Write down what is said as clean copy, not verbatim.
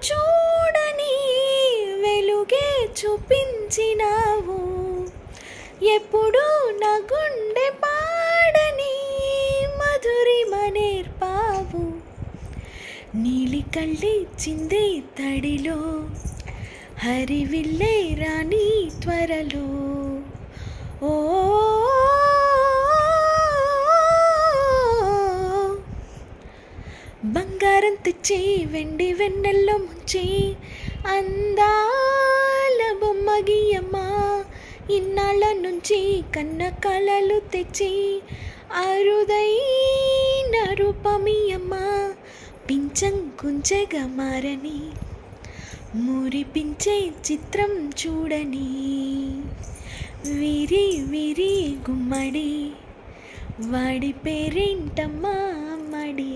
చూడని వెలుగే చూపించినావు, ఎప్పుడు నా గుండె పాడని మధురిమ నేర్పావు. నీలి కళ్ళి చిందే తడిలో హరివిల్లే రాణి త్వరలో. ఓ బంగారం తెచ్చి వెండి వెన్నెల్లో ముంచి అందాల బొమ్మ గీయమ్మా, ఇన్నాళ్ళ నుంచి కన్న కలలు తెచ్చి అరుదైన రూపమియమ్మా. పించం కుంచెగా మారని మురిపించే చిత్రం చూడని, విరి విరి గుమ్మడి వాడి పేరేంటమ్మా అమ్మడి.